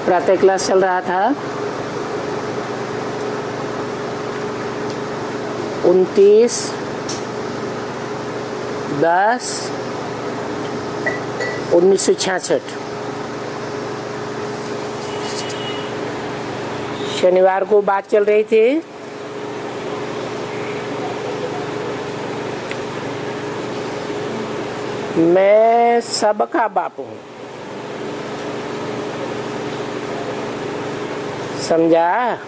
प्रातः क्लास चल रहा था। 29/10/1966 शनिवार को बात चल रही थी मैं सबका बाप हूं। समझा?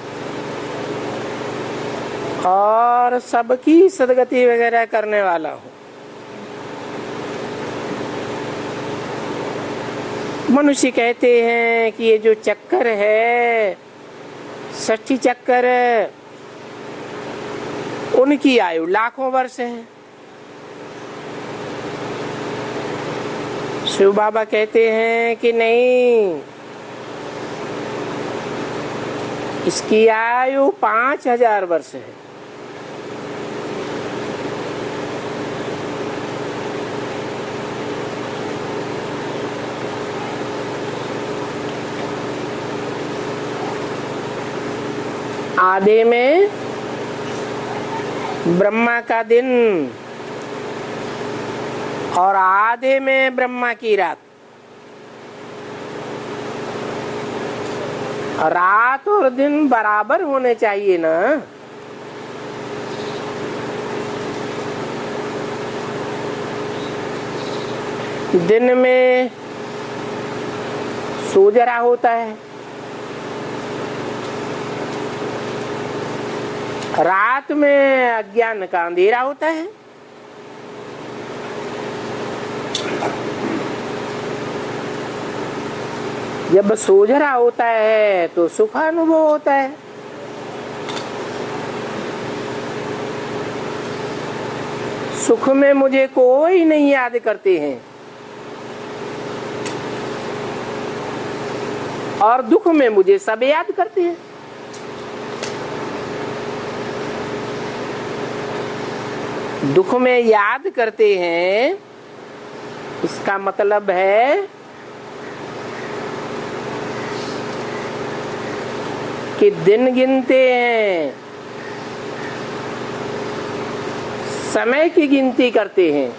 और सबकी सदगति वगैरह करने वाला हूं। मनुष्य कहते हैं कि ये जो चक्कर है, षष्ठी चक्कर, उनकी आयु लाखों वर्ष है। शिव बाबा कहते हैं कि नहीं, इसकी आयु 5000 वर्ष है। आधे में ब्रह्मा का दिन और आधे में ब्रह्मा की रात। रात और दिन बराबर होने चाहिए ना। दिन में सूजरा होता है, रात में अज्ञान का अंधेरा होता है। जब सूझरा होता है तो सुख अनुभव होता है। सुख में मुझे कोई नहीं याद करते हैं और दुख में मुझे सब याद करते हैं। दुख में याद करते हैं, इसका मतलब है कि दिन गिनते हैं, समय की गिनती करते हैं।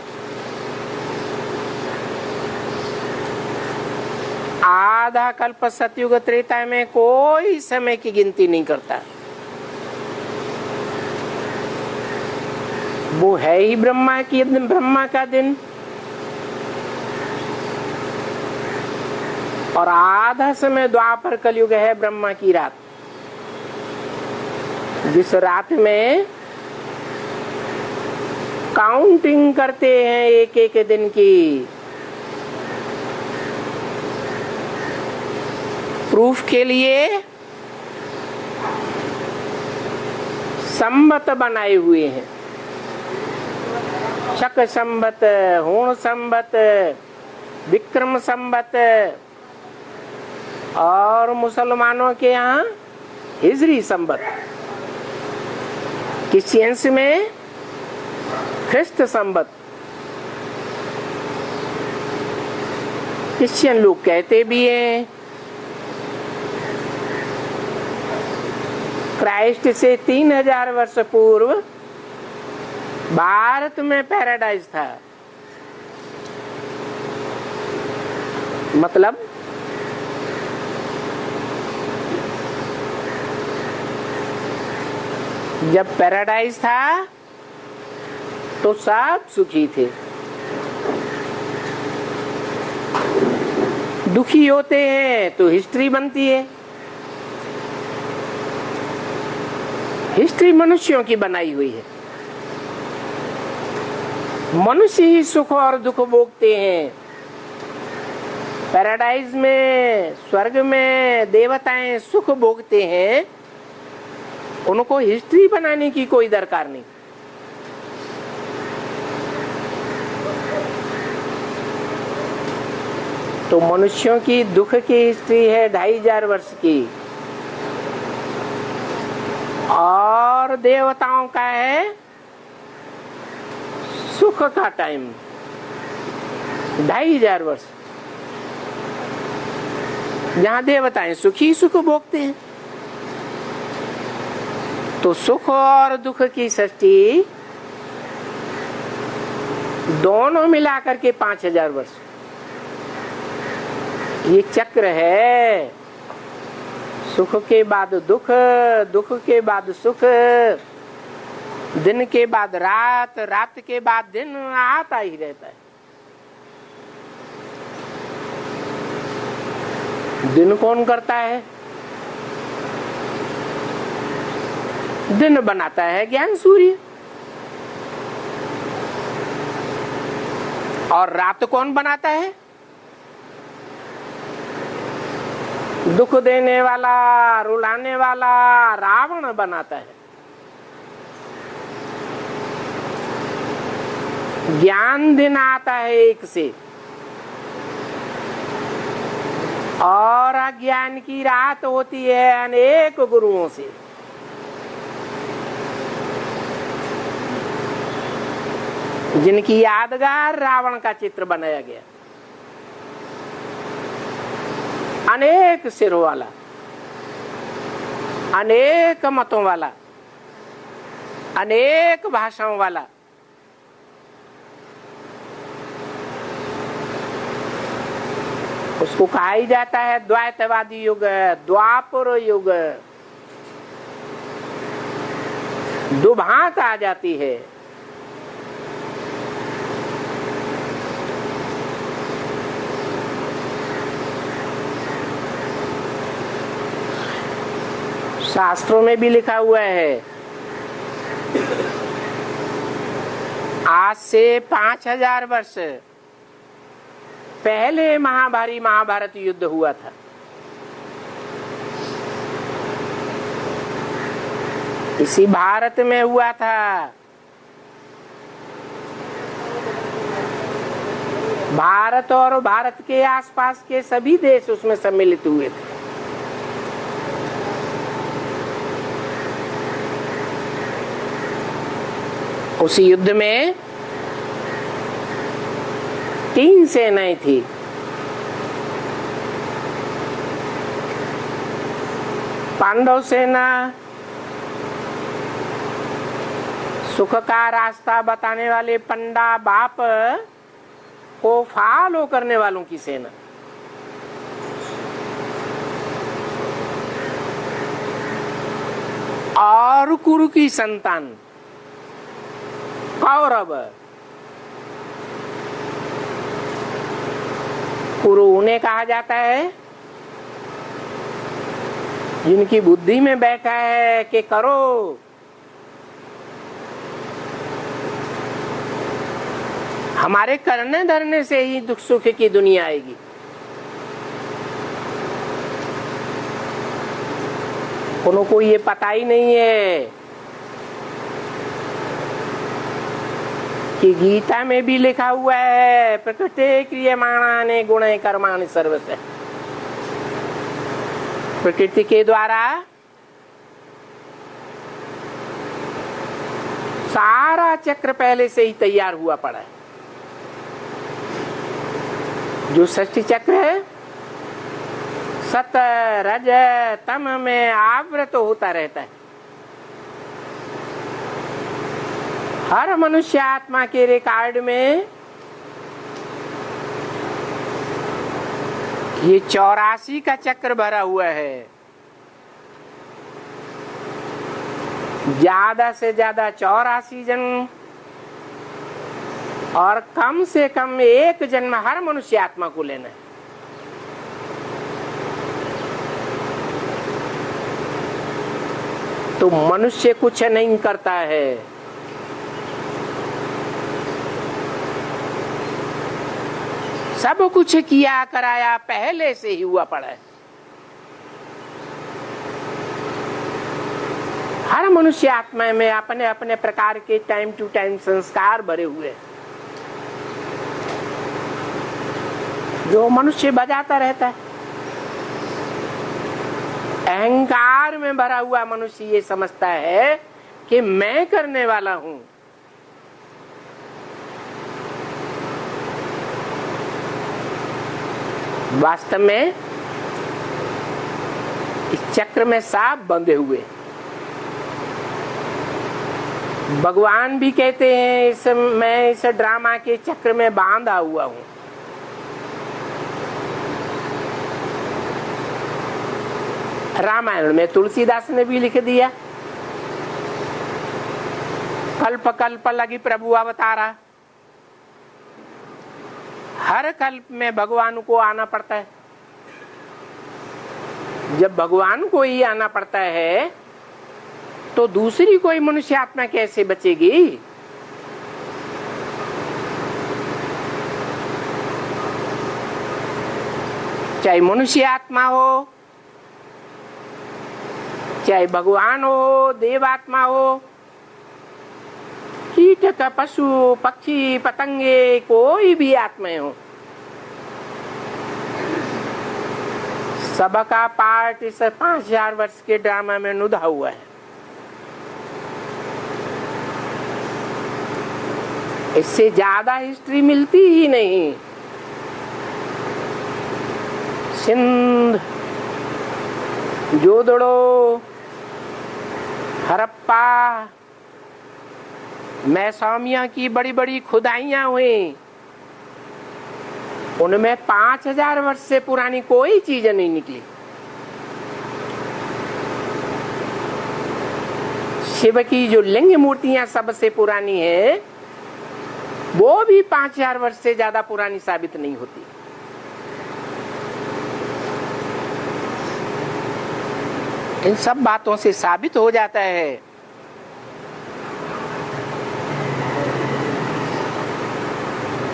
आधा कल्प सतयुग त्रेता में कोई समय की गिनती नहीं करता। वो है ही ब्रह्मा का दिन। और आधा समय द्वापर कलयुग है ब्रह्मा की रात। जिस रात में काउंटिंग करते हैं एक एक दिन की। प्रूफ के लिए संवत बनाए हुए हैं। शक संवत, होण संवत, विक्रम संवत, और मुसलमानों के यहाँ हिजरी संवत। क्रिश्चियंस में ख्रिस्त संवत। क्रिश्चियन लोग कहते भी हैं क्राइस्ट से 3000 वर्ष पूर्व भारत में पैराडाइज था। मतलब जब पैराडाइज था तो सब सुखी थे। दुखी होते हैं तो हिस्ट्री बनती है। हिस्ट्री मनुष्यों की बनाई हुई है। मनुष्य ही सुख और दुख भोगते हैं। पैराडाइज में, स्वर्ग में देवताएं सुख भोगते हैं। उनको हिस्ट्री बनाने की कोई दरकार नहीं। तो मनुष्यों की दुख की हिस्ट्री है 2500 वर्ष की, और देवताओं का है सुख का टाइम 2500 वर्ष। जहां देवताएं सुखी सुख भोगते हैं। तो सुख और दुख की सृष्टि दोनों मिलाकर के 5000 वर्ष ये चक्र है। सुख के बाद दुख, दुख के बाद सुख, दिन के बाद रात, रात के बाद दिन आता ही रहता है। दिन कौन करता है? दिन बनाता है ज्ञान सूर्य। और रात कौन बनाता है? दुख देने वाला, रुलाने वाला रावण बनाता है। ज्ञान दिन आता है एक से, और अज्ञान की रात होती है अनेक गुरुओं से। जिनकी यादगार रावण का चित्र बनाया गया, अनेक सिरों वाला, अनेक मतों वाला, अनेक भाषाओं वाला। उसको कहा ही जाता है द्वैतवादी युग, द्वापर युग। दुभांत आ जाती है। शास्त्रों में भी लिखा हुआ है, आज से 5000 वर्ष पहले महाभारत युद्ध हुआ था। इसी भारत में हुआ था। भारत और भारत के आसपास के सभी देश उसमें सम्मिलित हुए थे। उस युद्ध में 3 सेनाएं थी। पांडव सेना सुख का रास्ता बताने वाले पंडा बाप को फॉलो करने वालों की सेना। और कुरु की संतान कौरव। कुरु उन्हें कहा जाता है जिनकी बुद्धि में बैठा है कि करो। हमारे करने धरने से ही दुख सुख की दुनिया आएगी। उनको ये पता ही नहीं है कि गीता में भी लिखा हुआ है प्रकृति क्रियमाणानि गुणे कर्माणि सर्वशः। प्रकृति के द्वारा सारा चक्र पहले से ही तैयार हुआ पड़ा है। जो सृष्टि चक्र है सत रज तम में आवृत होता रहता है। हर मनुष्य आत्मा के रिकॉर्ड में ये 84 का चक्र भरा हुआ है। ज्यादा से ज्यादा 84 जन्म और कम से कम 1 जन्म हर मनुष्य आत्मा को लेना है। तो मनुष्य कुछ नहीं करता है, सब कुछ किया कराया पहले से ही हुआ पड़ा है। हर मनुष्य आत्मा में अपने अपने प्रकार के टाइम टू टाइम संस्कार भरे हुए, जो मनुष्य बजाता रहता है। अहंकार में भरा हुआ मनुष्य ये समझता है कि मैं करने वाला हूं। वास्तव में चक्र में सांप बंधे हुए। भगवान भी कहते हैं मैं इस ड्रामा के चक्र में बांधा हुआ हूं। रामायण में तुलसीदास ने भी लिख दिया, कल्प कल्प लगी प्रभु अवतारा। हर कल्प में भगवान को आना पड़ता है। जब भगवान को ही आना पड़ता है तो दूसरी कोई मनुष्य आत्मा कैसे बचेगी? चाहे मनुष्य आत्मा हो, चाहे भगवान हो, देवात्मा हो, कीट का, पशु पक्षी पतंगे, कोई भी आत्मा हो, सबका पार्ट इस 5000 वर्ष के ड्रामा में नुदा हुआ है। इससे ज्यादा हिस्ट्री मिलती ही नहीं। सिंध, जोदड़ो, हड़प्पा, मैसौमिया की बड़ी बड़ी खुदाइयां हुई, उनमें 5000 वर्ष से पुरानी कोई चीज नहीं निकली। शिव की जो लिंग मूर्तियां सबसे पुरानी है, वो भी 5000 वर्ष से ज्यादा पुरानी साबित नहीं होती। इन सब बातों से साबित हो जाता है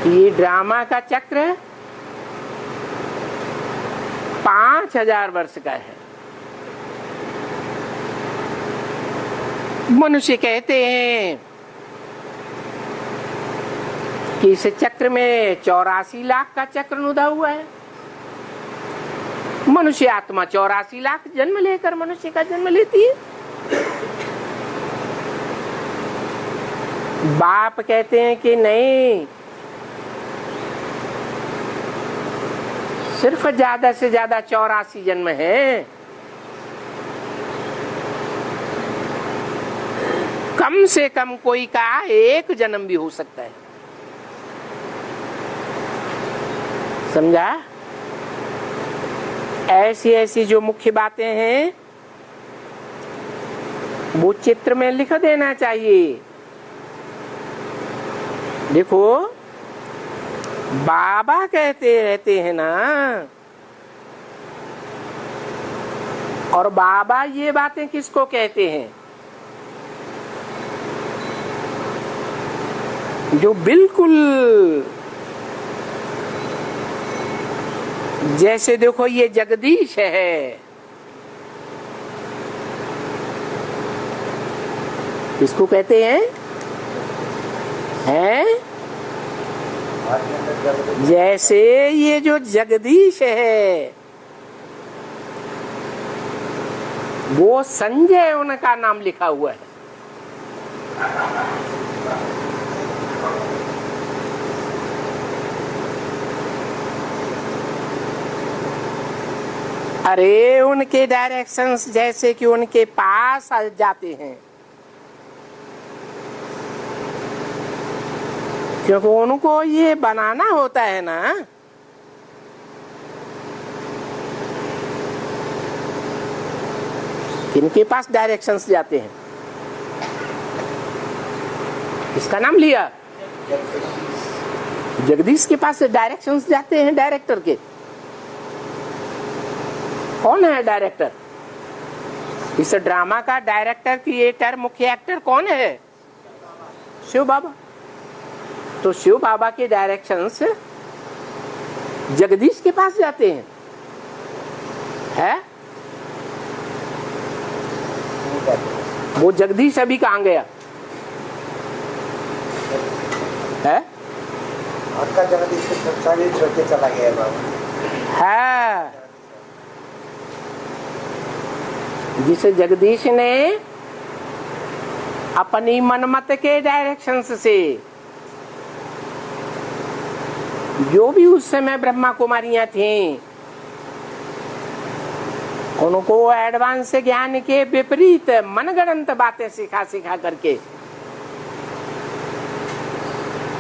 कि ये ड्रामा का चक्र 5000 वर्ष का है। मनुष्य कहते हैं कि इस चक्र में 84 लाख का चक्र नुदा हुआ है। मनुष्य आत्मा 84 लाख जन्म लेकर मनुष्य का जन्म लेती है। बाप कहते हैं कि नहीं, सिर्फ ज्यादा से ज्यादा 84 जन्म है। कम से कम कोई का एक जन्म भी हो सकता है। समझा? ऐसी ऐसी जो मुख्य बातें हैं वो चित्र में लिख देना चाहिए। देखो, बाबा कहते रहते हैं ना, और बाबा ये बातें किसको कहते हैं? जो बिल्कुल, जैसे देखो ये जगदीश है, किसको कहते हैं? जैसे ये जो जगदीश है, वो संजय उनका नाम लिखा हुआ है। अरे उनके डायरेक्शंस जैसे कि उनके पास आ जाते हैं, क्योंकि उनको ये बनाना होता है ना। किनके पास डायरेक्शंस जाते हैं? इसका नाम लिया, जगदीश के पास डायरेक्शंस जाते हैं। डायरेक्टर के कौन है? डायरेक्टर, इस ड्रामा का डायरेक्टर, क्रिएटर, मुख्य एक्टर कौन है? शिव बाबा। तो शिव बाबा के डायरेक्शंस जगदीश के पास जाते हैं, है? वो जगदीश अभी कहाँ गया है? आपका जगदीश को चर्चा भी छोड़ के चला गया बाबा है। जिसे जगदीश ने अपनी मनमत के डायरेक्शंस से, जो भी उस समय ब्रह्मा कुमारियां थीं, उनको एडवांस ज्ञान के विपरीत मनगढ़ंत बातें सिखा सिखा करके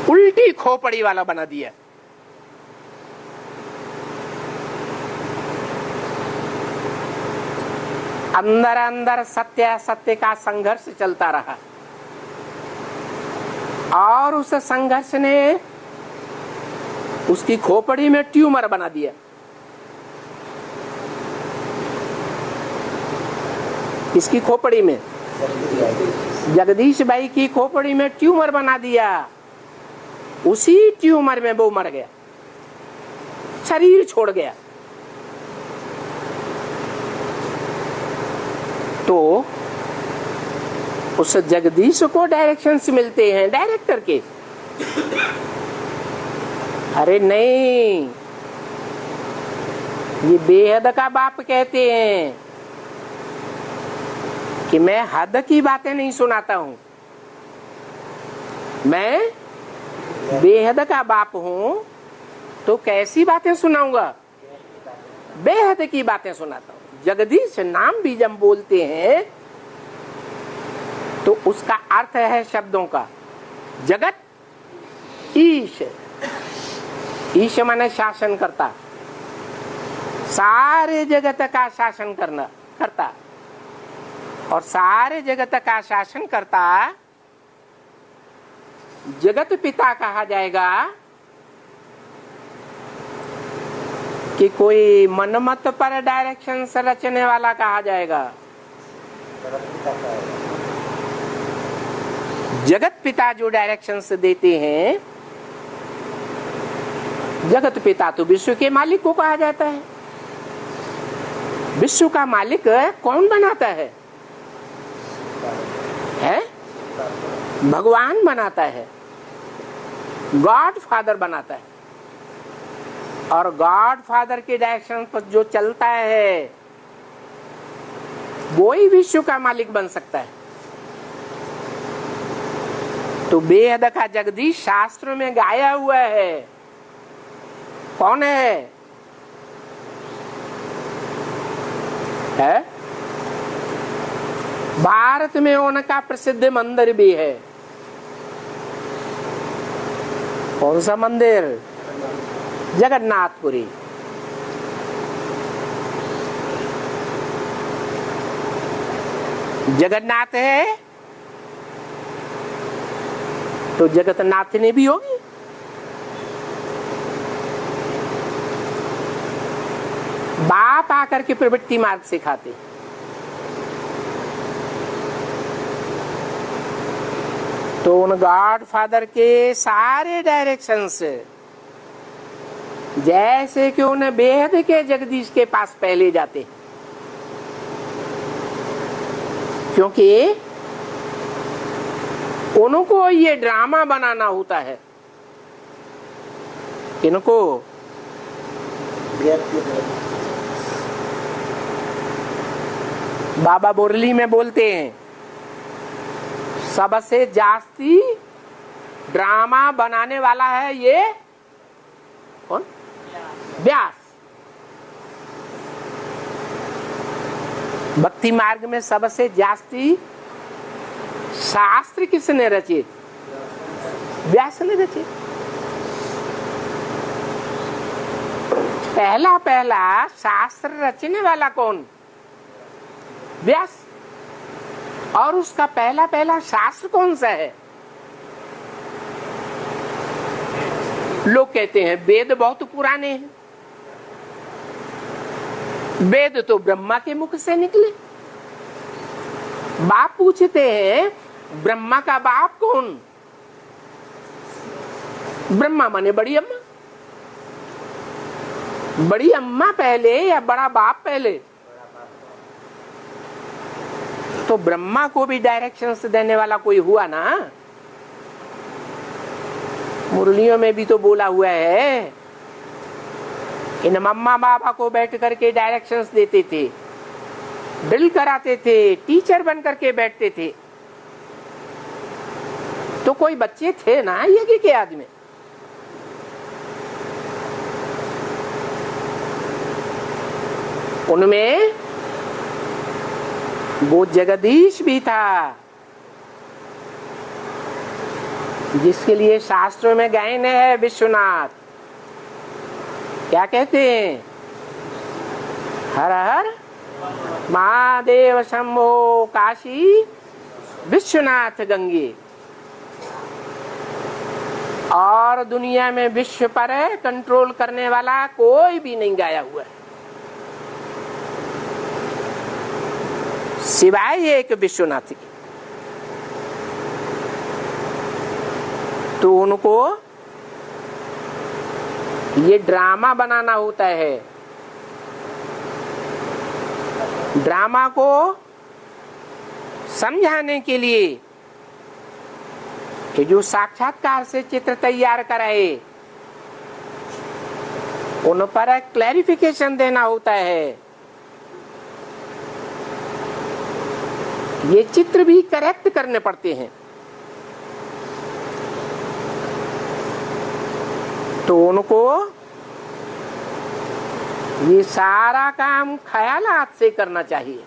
उल्टी खोपड़ी वाला बना दिया। अंदर अंदर सत्य सत्य का संघर्ष चलता रहा और उस संघर्ष ने उसकी खोपड़ी में ट्यूमर बना दिया। इसकी खोपड़ी में, जगदीश भाई की खोपड़ी में ट्यूमर बना दिया। उसी ट्यूमर में वो मर गया, शरीर छोड़ गया। तो उस जगदीश को डायरेक्शंस मिलते हैं डायरेक्टर के। अरे नहीं, ये बेहद का बाप कहते हैं कि मैं हद की बातें नहीं सुनाता हूं, मैं बेहद का बाप हूं। तो कैसी बातें सुनाऊंगा? बेहद की बातें सुनाता हूं। जगदीश नाम भी जब बोलते हैं तो उसका अर्थ है शब्दों का जगत ईश। ईश माने शासन करता, सारे जगत का शासन करता। और सारे जगत का शासन करता जगत पिता कहा जाएगा कि कोई मनमत पर डायरेक्शन से रचने वाला कहा जाएगा। जगत पिता जो डायरेक्शंस देते हैं, जगत पिता तो विश्व के मालिक को कहा जाता है। विश्व का मालिक कौन बनाता है? भगवान बनाता है, गॉड फादर बनाता है। और गॉड फादर के डायरेक्शन पर जो चलता है वो ही विश्व का मालिक बन सकता है। तो बेहद का जगदीश शास्त्रों में गाया हुआ है। कौन है? भारत में उनका प्रसिद्ध मंदिर भी है। कौन सा मंदिर? जगन्नाथपुरी। जगन्नाथ है तो जगन्नाथनी भी होगी। बाप आकर के प्रवृत्ति मार्ग सिखाते। तो उन गॉड फादर के सारे डायरेक्शंस जैसे कि उन्हें बेहद के जगदीश के पास पहले जाते, क्योंकि उनको ये ड्रामा बनाना होता है। किनको? बाबा मुरली में बोलते हैं सबसे जास्ती ड्रामा बनाने वाला है ये कौन? व्यास। भक्ति मार्ग में सबसे जास्ती शास्त्र किसने रचे? व्यास ने रचे। पहला शास्त्र रचने वाला कौन? व्यास। और उसका पहला शास्त्र कौन सा है? लोग कहते हैं वेद बहुत पुराने हैं। वेद तो ब्रह्मा के मुख से निकले। बाप पूछते हैं ब्रह्मा का बाप कौन? ब्रह्मा माने बड़ी अम्मा। बड़ी अम्मा पहले या बड़ा बाप पहले? तो ब्रह्मा को भी डायरेक्शंस देने वाला कोई हुआ ना। मुरलियों में भी तो बोला हुआ है, इन मम्मा बाबा को बैठ करके डायरेक्शंस देते थे, ड्रिल कराते थे, टीचर बन करके बैठते थे। तो कोई बच्चे थे ना यज्ञ के आदमी। उनमें वो जगदीश भी था, जिसके लिए शास्त्रों में गायन है विश्वनाथ। क्या कहते हैं? हर हर महादेव शंभो काशी विश्वनाथ गंगे। और दुनिया में विश्व पर कंट्रोल करने वाला कोई भी नहीं गाया हुआ है सिवाय एक विश्वनाथ की। तो उनको ये ड्रामा बनाना होता है। ड्रामा को समझाने के लिए कि जो साक्षात्कार से चित्र तैयार कराए उन पर एक क्लैरिफिकेशन देना होता है। ये चित्र भी करेक्ट करने पड़ते हैं। तो उनको ये सारा काम ख्यालात से करना चाहिए।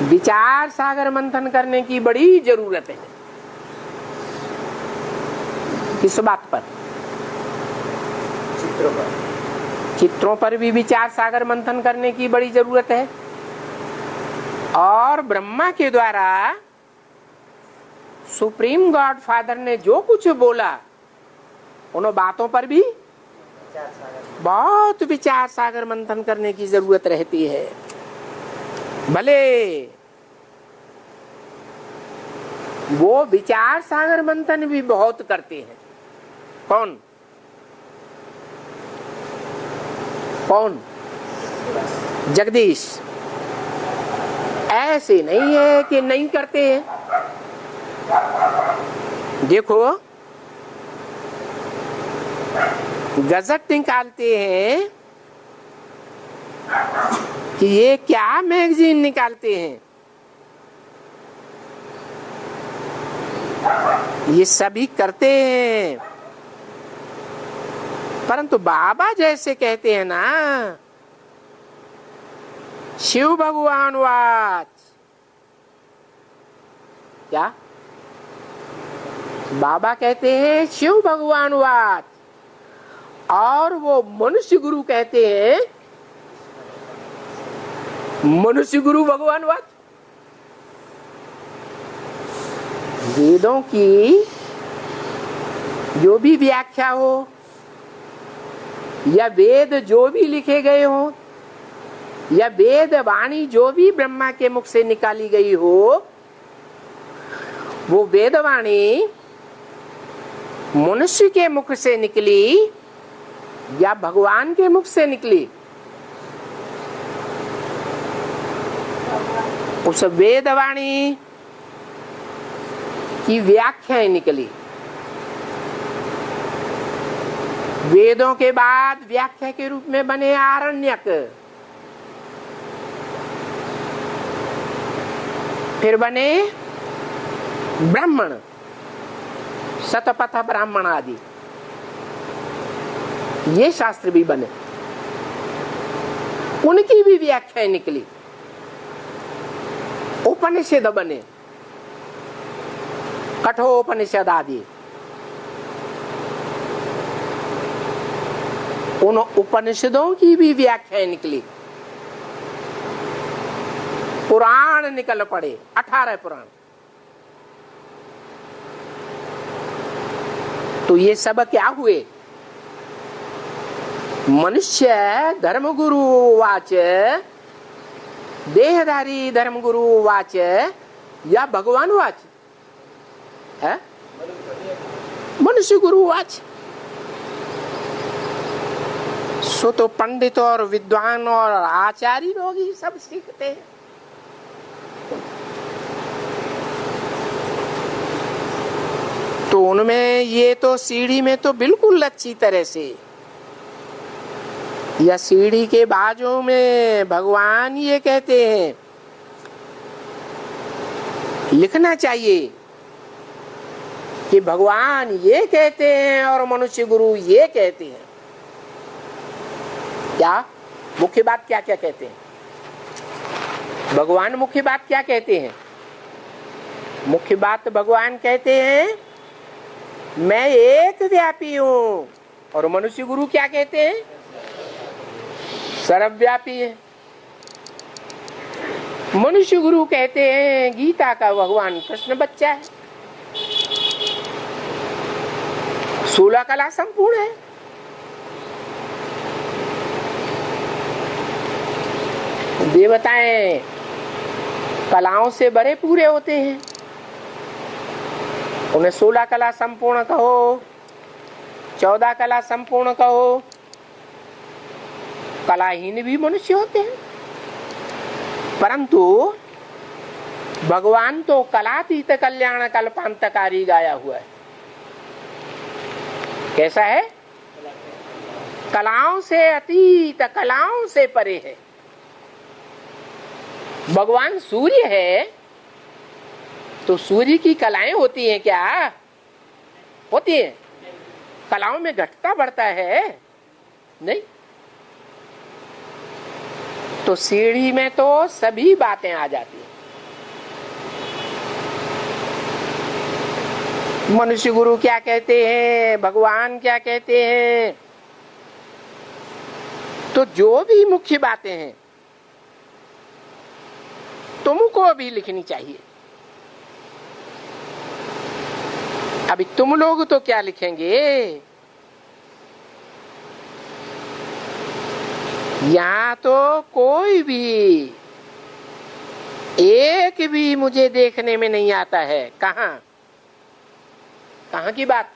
विचार सागर मंथन करने की बड़ी जरूरत है। किस बात पर? चित्रों पर। चित्रों पर भी विचार सागर मंथन करने की बड़ी जरूरत है। और ब्रह्मा के द्वारा सुप्रीम गॉड फादर ने जो कुछ बोला उन बातों पर भी बहुत विचार सागर मंथन करने की जरूरत रहती है। भले वो विचार सागर मंथन भी बहुत करते हैं। कौन कौन? जगदीश। ऐसे नहीं है कि नहीं करते हैं। देखो गजट निकालते हैं कि ये क्या मैगजीन निकालते हैं। ये सभी करते हैं, परंतु बाबा जैसे कहते हैं ना, शिव भगवान वाच। क्या बाबा कहते हैं? शिव भगवान वाच। और वो मनुष्य गुरु कहते हैं मनुष्य गुरु भगवान वाच। वेदों की जो भी व्याख्या हो या वेद जो भी लिखे गए हो या वेद वाणी जो भी ब्रह्मा के मुख से निकाली गई हो, वो वेद वाणी मनुष्य के मुख से निकली या भगवान के मुख से निकली। उस वेद वाणी की व्याख्याएं निकली। वेदों के बाद व्याख्या के रूप में बने आरण्यक, फिर बने ब्राह्मण, शतपथ ब्राह्मण आदि। ये शास्त्र भी बने, उनकी भी व्याख्याएं निकली। उपनिषद बने, कठोपनिषद आदि। उन उपनिषदों की भी व्याख्याएं निकली। पुराण निकल पड़े, 18 पुराण। तो ये सब क्या हुए? मनुष्य धर्मगुरु वाच, देहधारी धर्मगुरु वाच या भगवान वाच है? मनुष्य गुरु वाच। सो तो पंडित और विद्वान और आचार्य लोग ही सब सीखते हैं। तो उनमें ये तो सीढ़ी में तो बिल्कुल अच्छी तरह से, या सीढ़ी के बाजू में भगवान ये कहते हैं, लिखना चाहिए कि भगवान ये कहते हैं और मनुष्य गुरु ये कहते हैं। क्या मुख्य बात क्या क्या कहते हैं? भगवान मुख्य बात क्या कहते हैं? मुख्य बात भगवान कहते हैं मैं एक व्यापी हूं, और मनुष्य गुरु क्या कहते हैं? सर्वव्यापी है। मनुष्य गुरु कहते हैं गीता का भगवान कृष्ण बच्चा है, 16 कला संपूर्ण है। देवताएं कलाओं से बड़े पूरे होते हैं, उन्हें 16 कला संपूर्ण कहो, 14 कला संपूर्ण कहो, कलाहीन भी मनुष्य होते हैं। परंतु भगवान तो कलातीत कल्याण कल्पांतकारी गाया हुआ है। कैसा है? कलाओं से अतीत, कलाओं से परे है। भगवान सूर्य है तो सूर्य की कलाएं होती हैं क्या? होती हैं। कलाओं में घटता बढ़ता है नहीं। तो सीढ़ी में तो सभी बातें आ जाती हैं। मनुष्य गुरु क्या कहते हैं, भगवान क्या कहते हैं, तो जो भी मुख्य बातें हैं तुमको भी लिखनी चाहिए। अभी तुम लोग तो क्या लिखेंगे? यहाँ तो कोई भी एक भी मुझे देखने में नहीं आता है। कहाँ कहाँ की बात?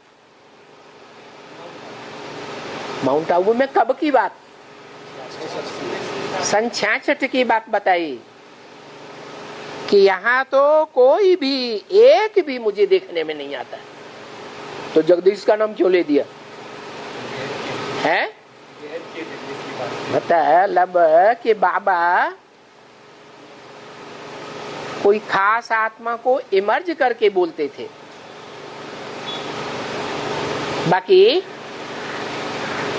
माउंट आबू में कब की बात? सन 66 की बात बताई कि यहाँ तो कोई भी एक भी मुझे देखने में नहीं आता है। तो जगदीश का नाम क्यों ले दिया है? मतलब कि बाबा कोई खास आत्मा को इमर्ज करके बोलते थे, बाकी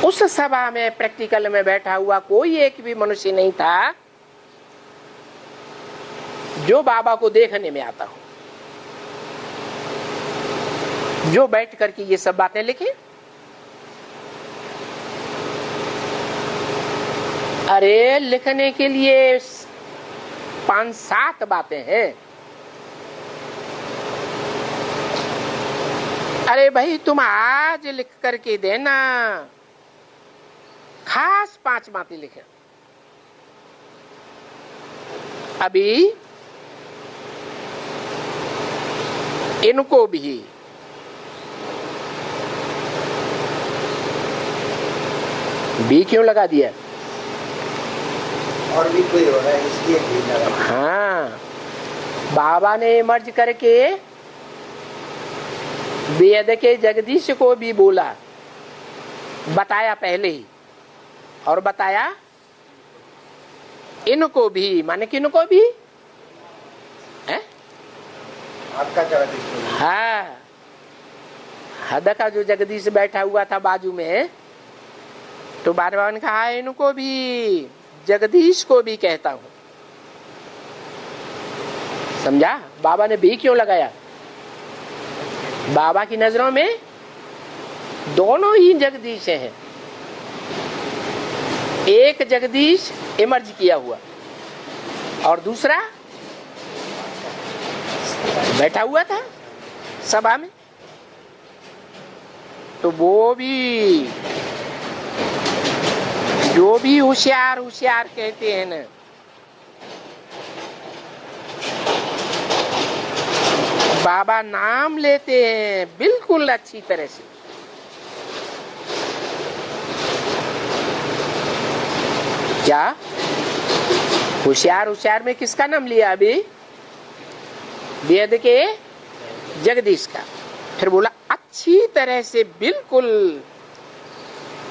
उस सभा में प्रैक्टिकल में बैठा हुआ कोई एक भी मनुष्य नहीं था जो बाबा को देखने में आता हो, जो बैठ करके ये सब बातें लिखे। अरे लिखने के लिए 5-7 बातें हैं। अरे भाई तुम आज लिख करके देना, खास 5 बातें लिखे। अभी इनको भी क्यों लगा दिया? और भी कोई हो रहा है इसलिए भी लगा। हाँ, बाबा ने मर्ज करके वेद के जगदीश को भी बोला, बताया पहले ही, और बताया इनको भी, माने कि इनको भी है? आपका जगदीश। हाँ, हद का जो जगदीश बैठा हुआ था बाजू में, तो बाबा ने कहा इनको भी, जगदीश को भी कहता हूं। समझा? बाबा ने भी क्यों लगाया? बाबा की नजरों में दोनों ही जगदीश हैं। एक जगदीश इमर्ज किया हुआ और दूसरा बैठा हुआ था सभा में। तो वो भी जो भी होशियार होशियार कहते हैं ना, बाबा नाम लेते हैं बिल्कुल अच्छी तरह से। क्या होशियार होशियार में किसका नाम लिया? अभी वेद के जगदीश का। फिर बोला अच्छी तरह से, बिल्कुल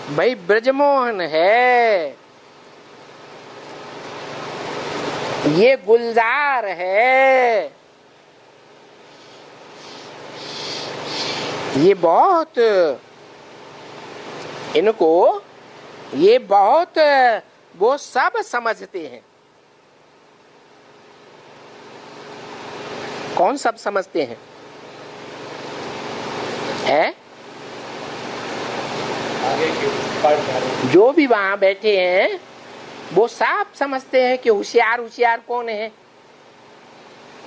भाई ब्रजमोहन है, ये गुलजार है, ये बहुत, इनको ये बहुत वो सब समझते हैं। कौन सब समझते हैं? है जो भी वहां बैठे हैं वो सब समझते हैं कि होशियार होशियार कौन है।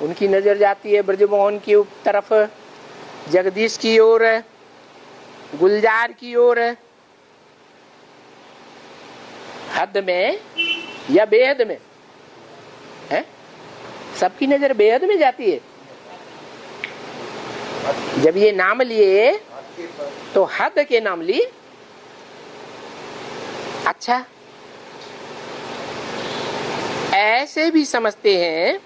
उनकी नजर जाती है ब्रजमोहन की तरफ, जगदीश की ओर, गुलजार की ओर, हद में या बेहद में है। सबकी नजर बेहद में जाती है। जब ये नाम लिए तो हद के नाम लिए। अच्छा, ऐसे भी समझते हैं।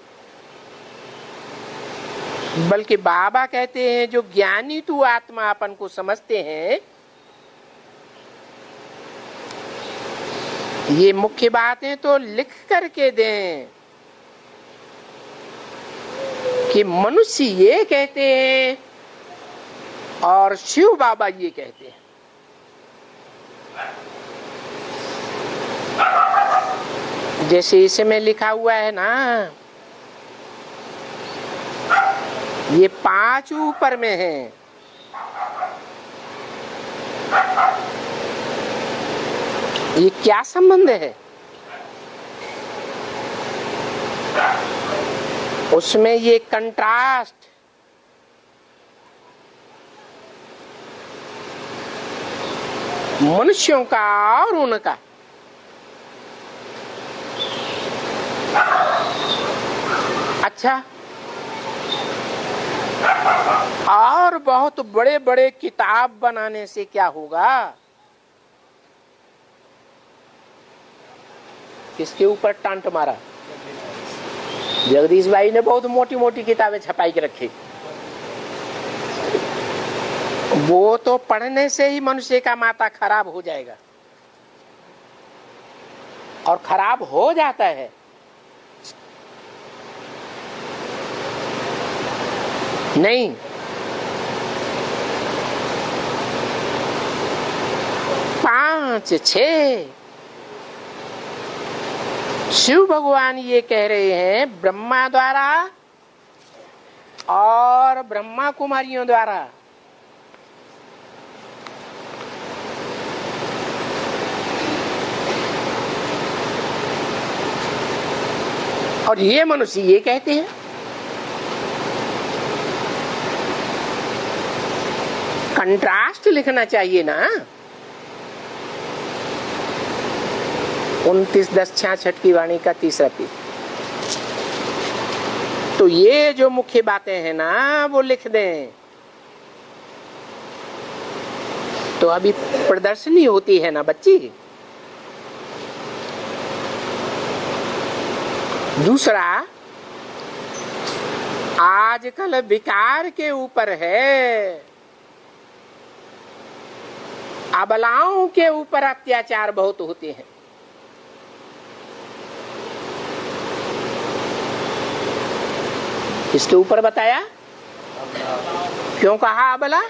बल्कि बाबा कहते हैं जो ज्ञानी तू आत्मा अपन को समझते हैं, ये मुख्य बातें तो लिख करके दें कि मनुष्य ये कहते हैं और शिव बाबा ये कहते हैं। जैसे इसमें लिखा हुआ है ना, ये 5 ऊपर में है। ये क्या संबंध है? उसमें ये कंट्रास्ट, मनुष्यों का और उनका। अच्छा, और बहुत बड़े बड़े किताब बनाने से क्या होगा? किसके ऊपर टांट मारा? जगदीश भाई ने बहुत मोटी मोटी किताबें छपाई के रखी। वो तो पढ़ने से ही मनुष्य का माथा खराब हो जाएगा, और खराब हो जाता है। नहीं, पांच छह शिव भगवान ये कह रहे हैं ब्रह्मा द्वारा और ब्रह्मा कुमारियों द्वारा। और ये मनुष्य ये कहते हैं। कंट्रास्ट लिखना चाहिए ना। 29/10/66 की वाणी का 3रा पेज। तो ये जो मुख्य बातें हैं ना वो लिख दें। तो अभी प्रदर्शनी होती है ना बच्ची। दूसरा, आजकल विकार के ऊपर है, अबलाओं के ऊपर अत्याचार बहुत होते हैं। किसके ऊपर बताया? क्यों कहा अबला?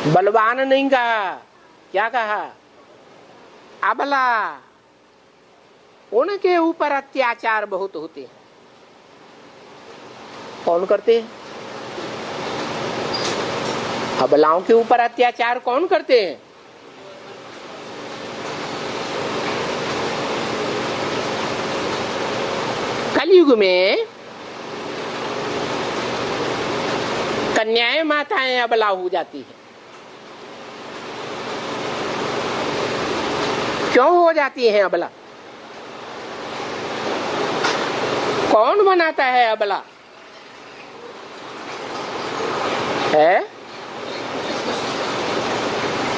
बलवान नहीं कहा, क्या कहा? अबला। उनके ऊपर अत्याचार बहुत होते हैं। कौन करते हैं? अबलाओं के ऊपर अत्याचार कौन करते हैं? कलयुग में कन्याएं माताएं अबला हो जाती है। क्यों हो जाती हैं अबला? कौन बनाता है अबला? है?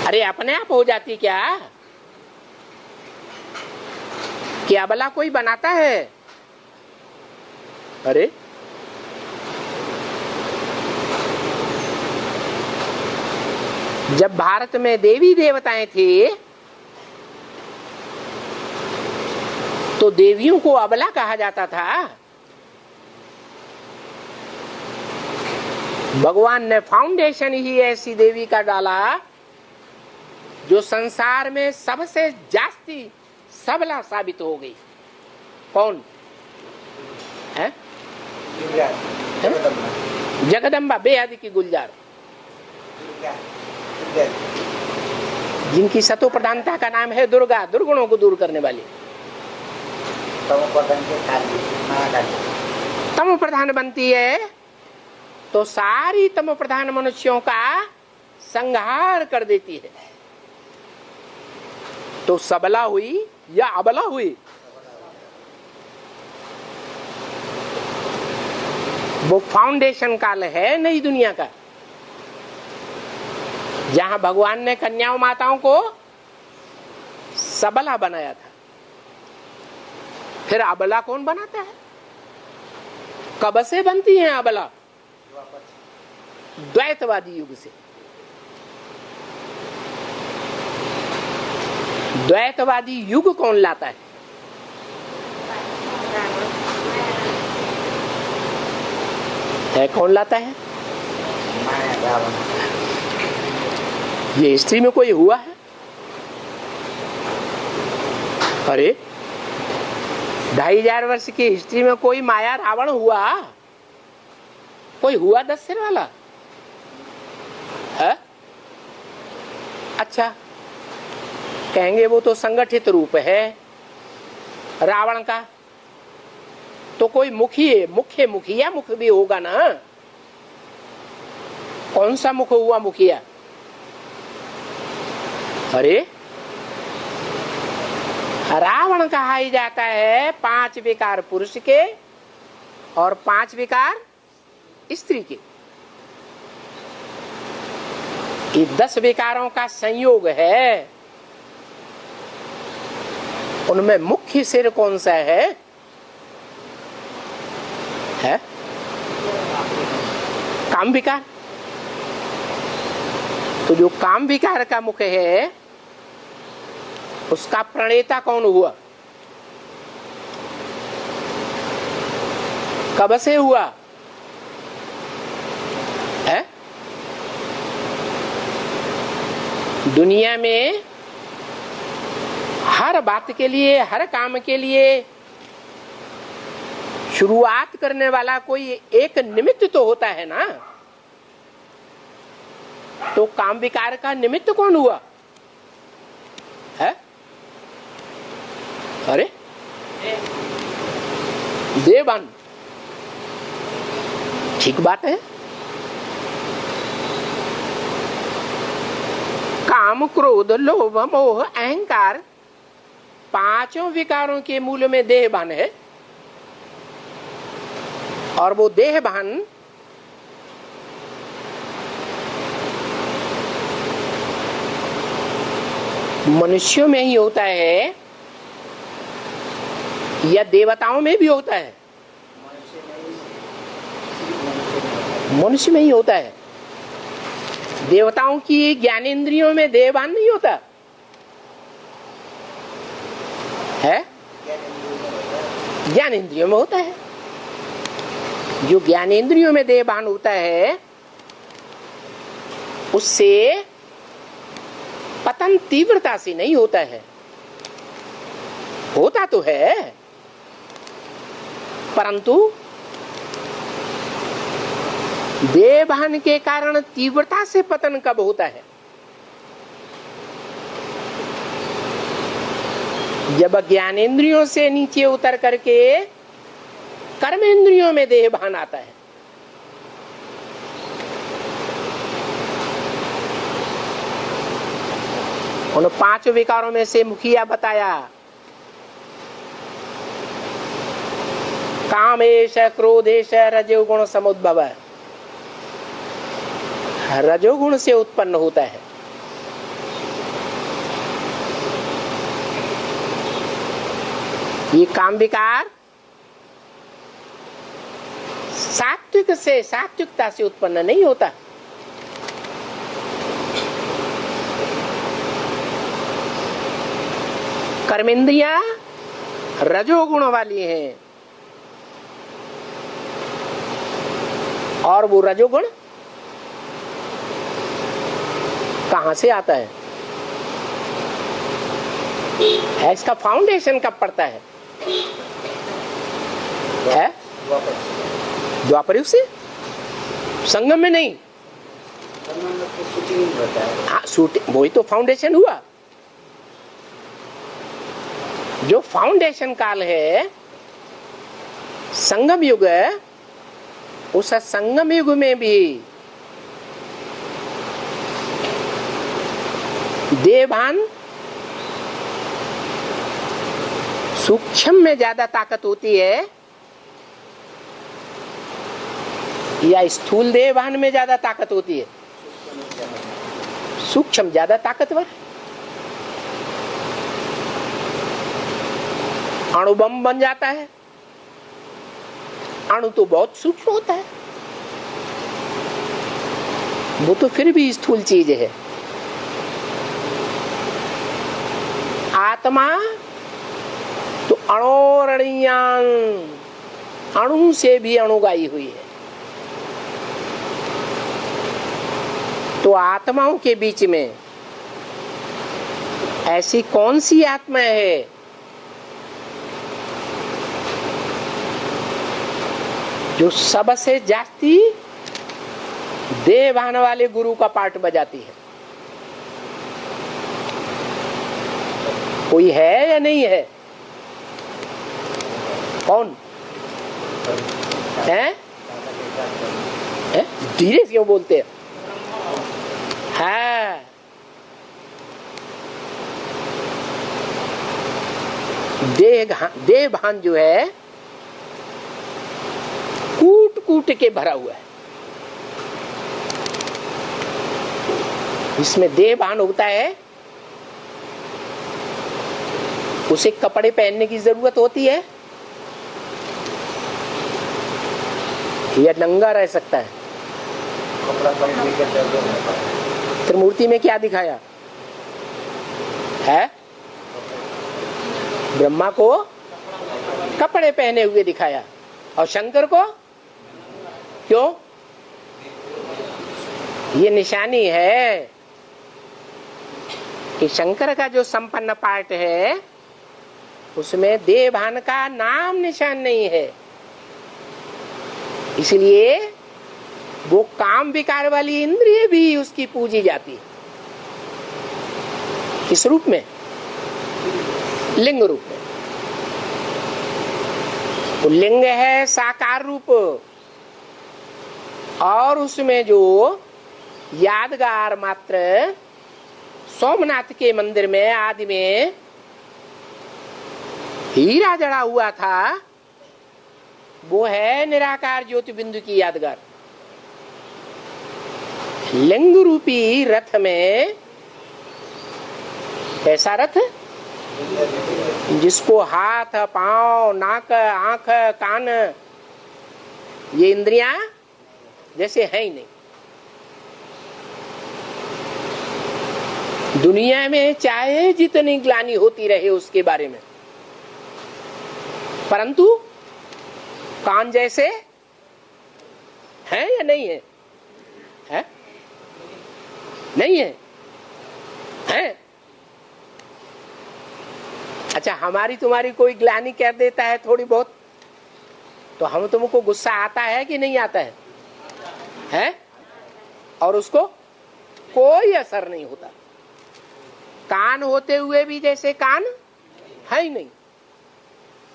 अरे अपने आप हो जाती क्या? कि अबला कोई बनाता है? अरे जब भारत में देवी देवताएं थे तो देवियों को अबला कहा जाता था। भगवान ने फाउंडेशन ही ऐसी देवी का डाला जो संसार में सबसे जास्ती सबला साबित हो गई, कौन है? जगदम्बा, बेहद की गुलजार, जिनकी सतो प्रधानता का नाम है दुर्गा, दुर्गुणों को दूर करने वाली। तमो प्रधान बनती है तो सारी तमो प्रधान मनुष्यों का संहार कर देती है। तो सबला हुई या अबला हुई? वो फाउंडेशन काल है नई दुनिया का, जहां भगवान ने कन्याओं माताओं को सबला बनाया था। फिर अबला कौन बनाता है? कब से बनती है अबला? द्वैतवादी युग से। द्वैतवादी युग कौन लाता है? कौन लाता है? ये हिस्ट्री में कोई हुआ है? अरे 2500 वर्ष की हिस्ट्री में कोई माया रावण हुआ? कोई हुआ 10 सिर वाला है? अच्छा, कहेंगे वो तो संगठित रूप है रावण का, तो कोई मुखिया मुख भी होगा ना। कौन सा मुख हुआ मुखिया? अरे रावण कहा ही जाता है 5 विकार पुरुष के और 5 विकार स्त्री के। ये 10 विकारों का संयोग है। उनमें मुख्य सिर कौन सा है? काम विकार। तो जो काम विकार का मुख है उसका प्रणेता कौन हुआ? कब से हुआ है? दुनिया में हर बात के लिए, हर काम के लिए शुरुआत करने वाला कोई एक निमित्त तो होता है ना। तो काम विकार का निमित्त कौन हुआ है? अरे देवान, ठीक बात है। काम, क्रोध, लोभ, मोह, अहंकार 5 विकारों के मूल में देहभान है। और वो देहभान मनुष्यों में ही होता है या देवताओं में भी होता है? मनुष्य में ही होता है। देवताओं की ज्ञानेंद्रियों में देहभान नहीं होता है? ज्ञानेंद्रियों में होता है। जो ज्ञानेंद्रियों में देहभान होता है उससे पतन तीव्रता से नहीं होता है। होता तो है परंतु देहभान के कारण तीव्रता से पतन कब होता है? जब ज्ञानेंद्रियों से नीचे उतर करके कर्मेंद्रियों में देहभान आता है। उन 5 विकारों में से मुखिया बताया कामेश, क्रोधेश, रजोगुण समुद्भव। रजोगुण से उत्पन्न होता है। ये काम विकार सात्विक से, सात्विकता से उत्पन्न नहीं होता। कर्मेंद्रिया रजोगुण वाली हैं और वो रजोगुण कहां से आता है? है, इसका फाउंडेशन कब पड़ता है? द्वापर युग से, संगम में नहीं। हाँ, शूटिंग वही तो फाउंडेशन हुआ। जो फाउंडेशन काल है संगम युग, उस संगम युग में भी देवभान सूक्ष्म में ज्यादा ताकत होती है या स्थूल देवभान में ज्यादा ताकत होती है? सूक्ष्म ज्यादा ताकतवर। अणु बम बन जाता है, अणु तो बहुत सूक्ष्म होता है, वो तो फिर भी स्थूल चीज है। आत्मा तो अणोरणीयान, अणु से भी अणुगाई हुई है। तो आत्माओं के बीच में ऐसी कौन सी आत्मा है जो सबसे जास्ती देवभान वाले गुरु का पार्ट बजाती है? कोई है या नहीं है? कौन है? धीरे से क्यों बोलते हैं? है देवभान जो है कूट कूट के भरा हुआ है। इसमें देवभान होता है, उसे कपड़े पहनने की जरूरत होती है या नंगा रह सकता है? त्रिमूर्ति में क्या दिखाया है? ब्रह्मा को कपड़े पहने हुए दिखाया और शंकर को क्यों? ये निशानी है कि शंकर का जो संपन्न पार्ट है उसमें देवभान का नाम निशान नहीं है, इसलिए वो काम विकार वाली इंद्रिय भी उसकी पूजी जाती है। किस रूप में? लिंग रूप में। तो लिंग है साकार रूप, और उसमें जो यादगार मात्र सोमनाथ के मंदिर में आदि में हीरा जड़ा हुआ था, वो है निराकार ज्योति बिंदु की यादगार। लिंग रूपी रथ में ऐसा रथ जिसको हाथ, पांव, नाक, आंख, कान ये इंद्रियां जैसे है ही नहीं। दुनिया में चाहे जितनी ग्लानि होती रहे उसके बारे में, परंतु कान जैसे है या नहीं है? है? नहीं है? है? अच्छा, हमारी तुम्हारी कोई ग्लानि कर देता है थोड़ी बहुत, तो हम तुमको गुस्सा आता है कि नहीं आता है? है? और उसको कोई असर नहीं होता। कान होते हुए भी जैसे कान है ही नहीं,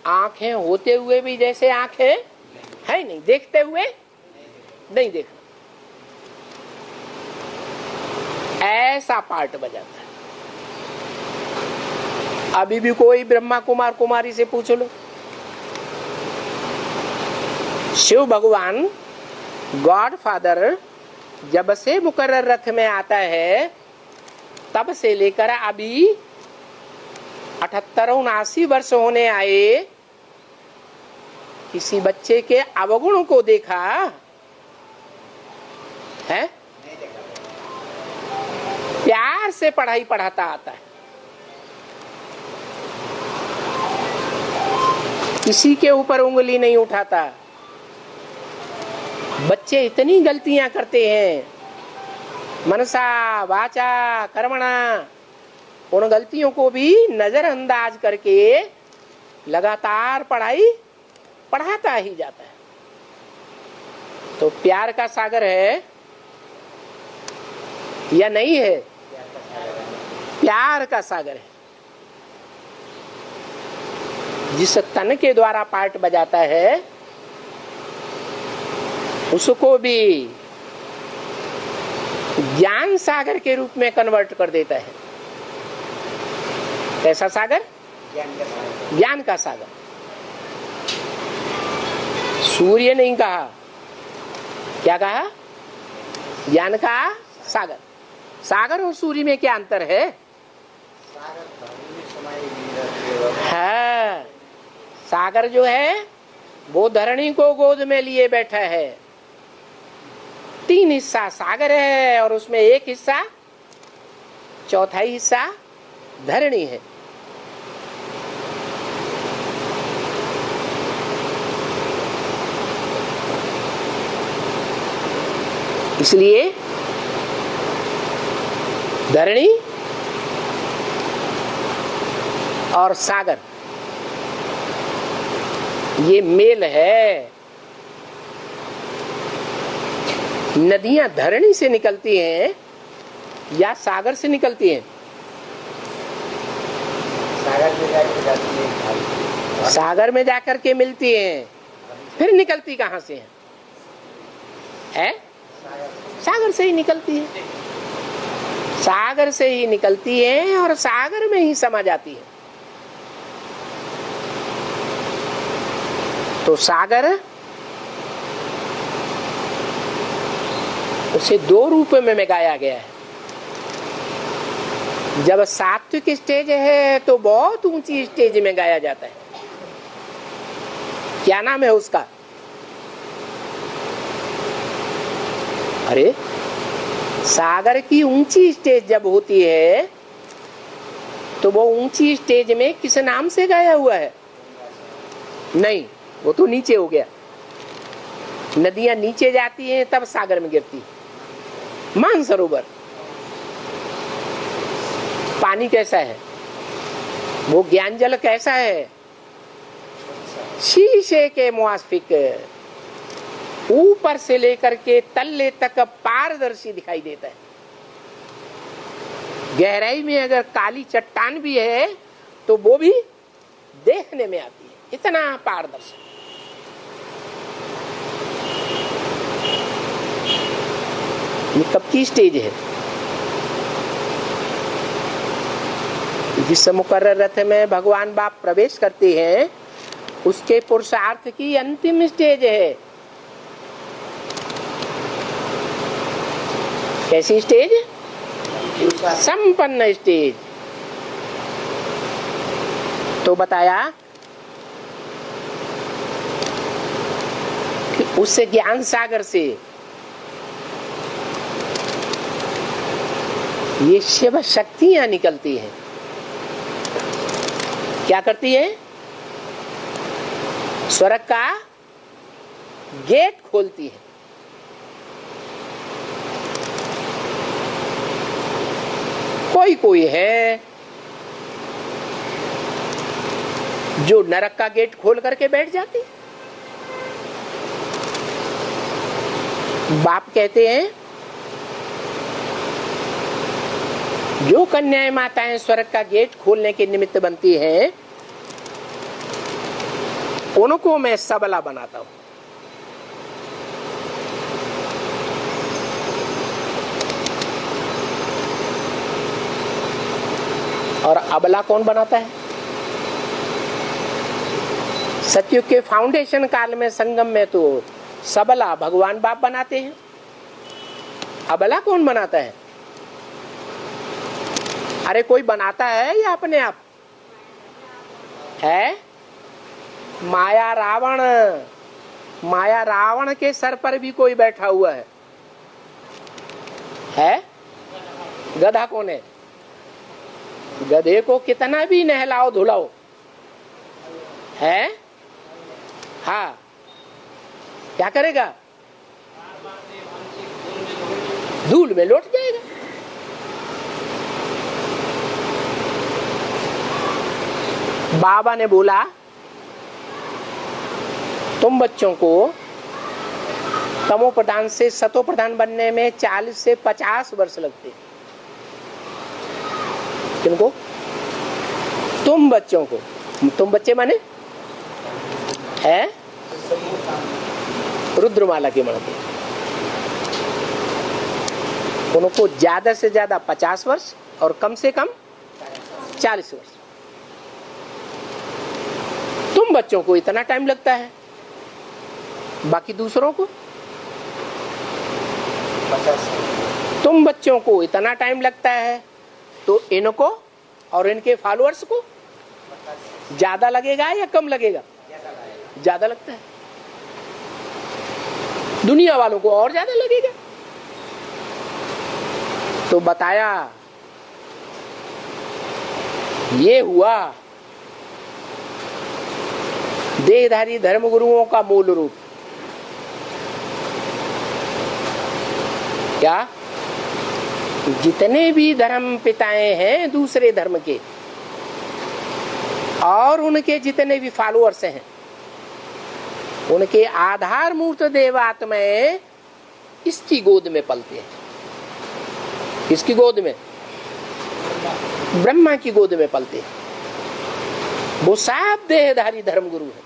आंखें होते हुए भी जैसे आंखें है ही नहीं, देखते हुए नहीं देखना, ऐसा पार्ट बजाता है। अभी भी कोई ब्रह्मा कुमार कुमारी से पूछ लो, शिव भगवान गॉड फादर जब से मुकर्रर रथ में आता है तब से लेकर अभी 78-79 वर्ष होने आए, किसी बच्चे के अवगुण को देखा है? प्यार से पढ़ाई पढ़ाता आता है, किसी के ऊपर उंगली नहीं उठाता। बच्चे इतनी गलतियां करते हैं, मनसा वाचा कर्मणा, उन गलतियों को भी नजरअंदाज करके लगातार पढ़ाता ही जाता है। तो प्यार का सागर है या नहीं है? प्यार का सागर है। जिस तन के द्वारा पार्ट बजाता है उसको भी ज्ञान सागर के रूप में कन्वर्ट कर देता है। कैसा सागर? ज्ञान का सागर। सूर्य नहीं कहा, क्या कहा? ज्ञान का सागर। सागर और सूर्य में क्या अंतर है? हाँ, सागर जो है वो धरणी को गोद में लिए बैठा है। 3 हिस्सा सागर है और उसमें 1 हिस्सा, चौथाई हिस्सा धरणी है। इसलिए धरणी और सागर ये मेल है। नदियां धरणी से निकलती हैं या सागर से निकलती हैं? सागर में जाकर के मिलती हैं, फिर निकलती कहां से है? सागर से ही निकलती है। सागर से ही निकलती है और सागर में ही समा जाती है। तो सागर उसे 2 रूप में गाया गया है। जब सात्विक स्टेज है तो बहुत ऊंची स्टेज में गाया जाता है। क्या नाम है उसका? अरे, सागर की ऊंची स्टेज जब होती है तो वो ऊंची स्टेज में किस नाम से गाया हुआ है? नहीं, वो तो नीचे हो गया। नदियां नीचे जाती हैं तब सागर में गिरती है। मानसरोवर पानी कैसा है? वो ज्ञान जल कैसा है? शीशे के मुआस्फिक, ऊपर से लेकर के तल्ले तक पारदर्शी दिखाई देता है। गहराई में अगर काली चट्टान भी है तो वो भी देखने में आती है, इतना पारदर्शी। ये कब की स्टेज है? जिस मुकर्रर रथ में भगवान बाप प्रवेश करते हैं उसके पुरुषार्थ की अंतिम स्टेज है। कैसी स्टेज? संपन्न स्टेज। तो बताया कि उससे ज्ञान सागर से ये शिव शक्तियां निकलती हैं। क्या करती है? स्वर्ग का गेट खोलती है। कोई है जो नरक का गेट खोल करके बैठ जाती। बाप कहते हैं जो कन्याएं माताएं स्वर्ग का गेट खोलने के निमित्त बनती हैं उनको मैं सबला बनाता हूं। और अबला कौन बनाता है? सतयुग के फाउंडेशन काल में संगम में तो सबला भगवान बाप बनाते हैं। अबला कौन बनाता है? अरे कोई बनाता है या अपने आप है? माया रावण, माया रावण के सर पर भी कोई बैठा हुआ है? गधा कौन है? गधे को कितना भी नहलाओ धुलाओ है, हाँ, क्या करेगा? धूल में लौट जाएगा। बाबा ने बोला तुम बच्चों को तमो प्रधान से सतो प्रधान बनने में 40 से 50 वर्ष लगते। किनको? तुम बच्चों को। तुम बच्चे माने है रुद्रमाला के मण के, उनको ज्यादा से ज्यादा 50 वर्ष और कम से कम 40 वर्ष। तुम बच्चों को इतना टाइम लगता है, बाकी दूसरों को? तुम बच्चों को इतना टाइम लगता है तो इनको और इनके फॉलोअर्स को ज्यादा लगेगा या कम लगेगा? ज्यादा लगता है। दुनिया वालों को और ज्यादा लगेगा। तो बताया ये हुआ देहधारी धर्म गुरुओं का मूल रूप। क्या? जितने भी धर्म पिताएं हैं दूसरे धर्म के और उनके जितने भी फॉलोअर्स हैं, उनके आधार मूर्त देवात्माएं इसकी गोद में पलते हैं। किसकी गोद में? ब्रह्मा की गोद में पलते हैं। वो सब देहधारी धर्म गुरु है।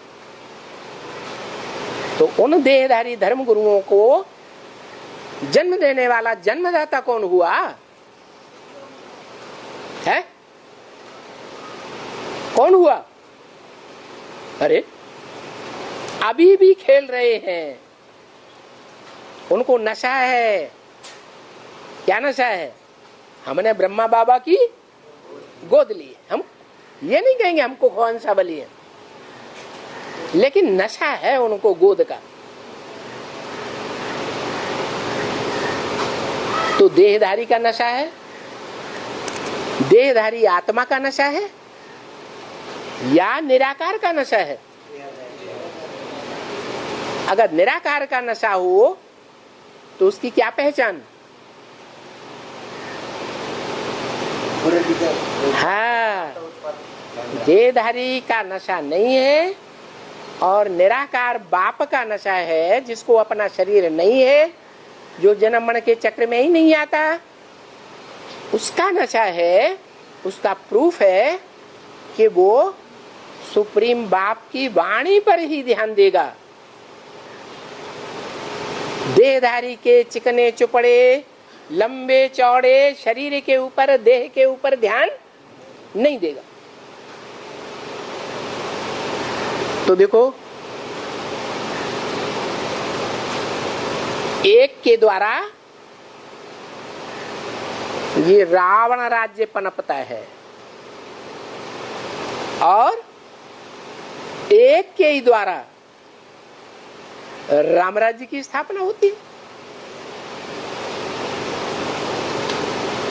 तो उन देहधारी धर्म गुरुओं को जन्म देने वाला जन्मदाता कौन हुआ है? कौन हुआ? अरे अभी भी खेल रहे हैं, उनको नशा है। क्या नशा है? हमने ब्रह्मा बाबा की गोद ली। हम ये नहीं कहेंगे हमको कौन सा बली है, लेकिन नशा है उनको गोद का। तो देहधारी का नशा है, देहधारी आत्मा का नशा है या निराकार का नशा है? अगर निराकार का नशा हो तो उसकी क्या पहचान? हाँ, देहधारी का नशा नहीं है और निराकार बाप का नशा है, जिसको अपना शरीर नहीं है, जो जन्म मरण के चक्र में ही नहीं आता, उसका नशा है। उसका प्रूफ है कि वो सुप्रीम बाप की वाणी पर ही ध्यान देगा। देहधारी के चिकने चुपड़े लंबे चौड़े शरीर के ऊपर, देह के ऊपर ध्यान नहीं देगा। तो देखो, एक के द्वारा ये रावण राज्य पनपता है और एक के ही द्वारा राम राज्य की स्थापना होती है।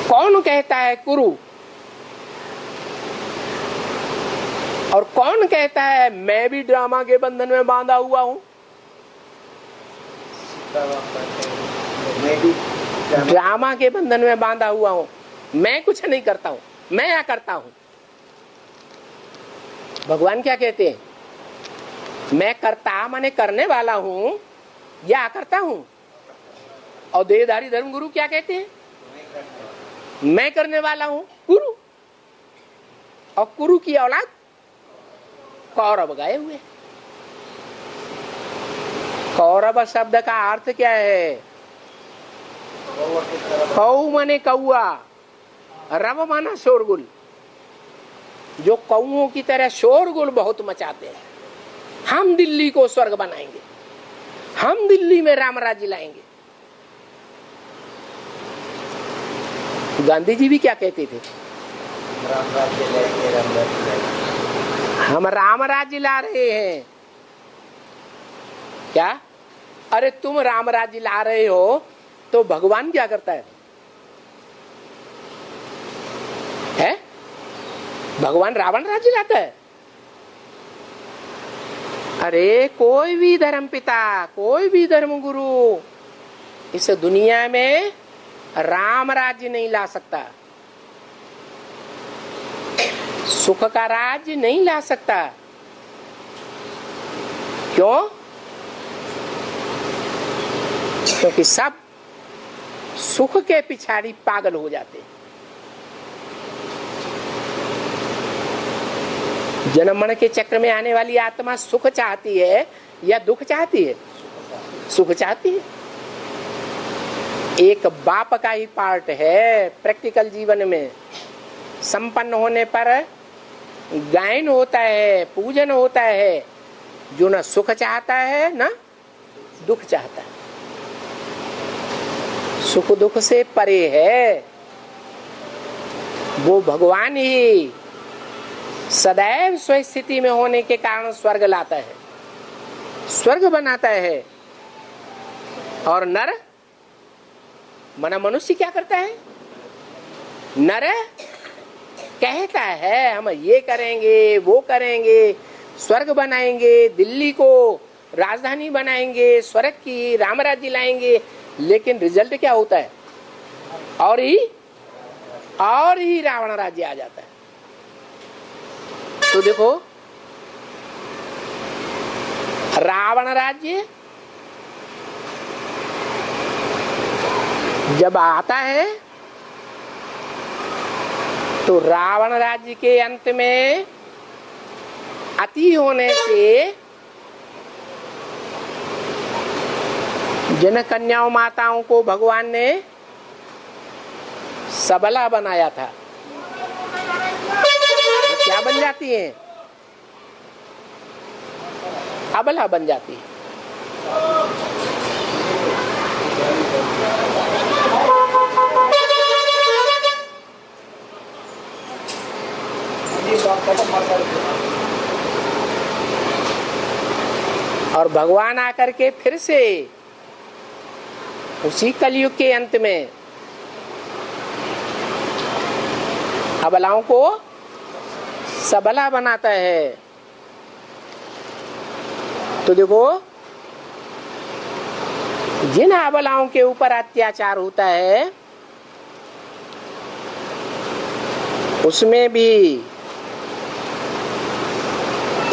कौन कहता है कुरु और कौन कहता है मैं भी ड्रामा के बंधन में बांधा हुआ हूं? मैं भी ड्रामा के बंधन में बांधा हुआ हूं। मैं कुछ नहीं करता हूं, मैं क्या करता हूं? भगवान क्या कहते हैं? मैं करता माने करने वाला हूं या करता हूं। और देहधारी धर्म गुरु क्या कहते हैं? मैं करने वाला हूं, गुरु। और कुरु की औलाद कौरव गए हुए। कौरव शब्द का अर्थ क्या है? कौ माने कौआ, रव माना शोरगुल। जो कौओं की तरह शोरगुल बहुत मचाते हैं। हम दिल्ली को स्वर्ग बनाएंगे, हम दिल्ली में राम राज्य लाएंगे। गांधी जी भी क्या कहते थे? राम राज्य लाएंगे, राम राज्य लाएंगे। हम राम राज्य ला रहे हैं। क्या? अरे तुम राम राज्य ला रहे हो तो भगवान क्या करता है? है? भगवान रावण राज्य लाता है? अरे कोई भी धर्म पिता, कोई भी धर्म गुरु इस दुनिया में राम राज्य नहीं ला सकता। सुख का राज्य नहीं ला सकता। क्यों? क्योंकि सब सुख के पिछाड़ी पागल हो जाते हैं। जन्म मरण के चक्र में आने वाली आत्मा सुख चाहती है या दुख चाहती है? सुख चाहती है। एक बाप का ही पार्ट है प्रैक्टिकल जीवन में। संपन्न होने पर गायन होता है, पूजन होता है, जो न सुख चाहता है न दुख चाहता है। सुख दुख से परे है। वो भगवान ही सदैव स्वस्थिति में होने के कारण स्वर्ग लाता है, स्वर्ग बनाता है। और नर मना मनुष्य क्या करता है? नर कहता है हम ये करेंगे, वो करेंगे, स्वर्ग बनाएंगे, दिल्ली को राजधानी बनाएंगे, स्वर्ग की राम राज्य लाएंगे, लेकिन रिजल्ट क्या होता है? और ही रावण राज्य आ जाता है। तो देखो, रावण राज्य जब आता है तो रावण राज्य के अंत में अति होने से जिन कन्याओं माताओं को भगवान ने सबला बनाया था, क्या बन जाती हैं? अबला बन जाती है। और भगवान आकर के फिर से उसी कलयुग के अंत में अबलाओं को सबला बनाता है। तो देखो, जिन अबलाओं के ऊपर अत्याचार होता है उसमें भी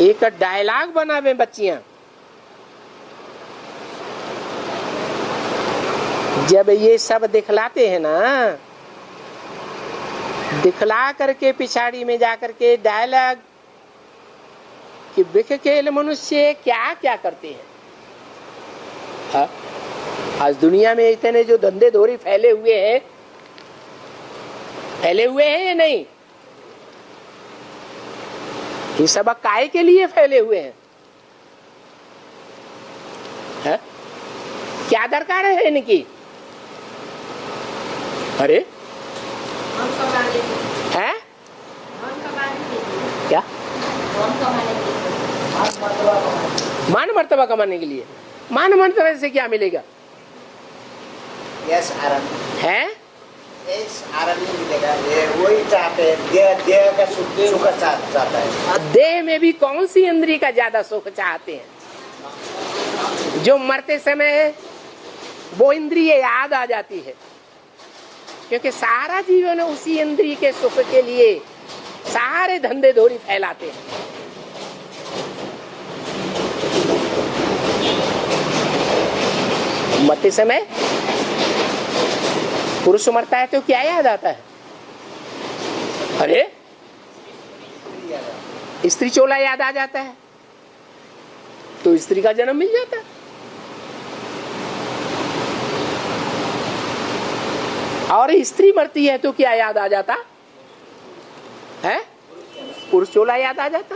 एक डायलॉग बनावे बच्चियां। जब ये सब दिखलाते हैं ना, दिखला करके पिछाड़ी में जाकर के डायलॉग कि बिखकेल मनुष्य क्या क्या करते हैं। हाँ? आज दुनिया में इतने जो धंधे धोरी फैले हुए हैं या नहीं? ये सब काय के लिए फैले हुए हैं? है? क्या दरकार है इनकी? अरे है क्या? मान मर्तबा कमाने के लिए। मान मर्तबा से क्या मिलेगा? यस आराम है, यस आराम नहीं मिलेगा। ये वही चाहते हैं, देह का सुख चाहता है। देह में भी कौन सी इंद्रिय का ज्यादा सुख चाहते हैं? जो मरते समय वो इंद्रिय याद आ जाती है, क्योंकि सारा जीवन उसी इंद्रिय के सुख के लिए सारे धंधे धोरी फैलाते हैं। मरते समय पुरुष मरता है तो क्या याद आता है? अरे स्त्री चोला याद आ जाता है, तो स्त्री का जन्म मिल जाता है। और स्त्री मरती है तो क्या याद आ जाता है? पुरुष चोला याद आ जाता।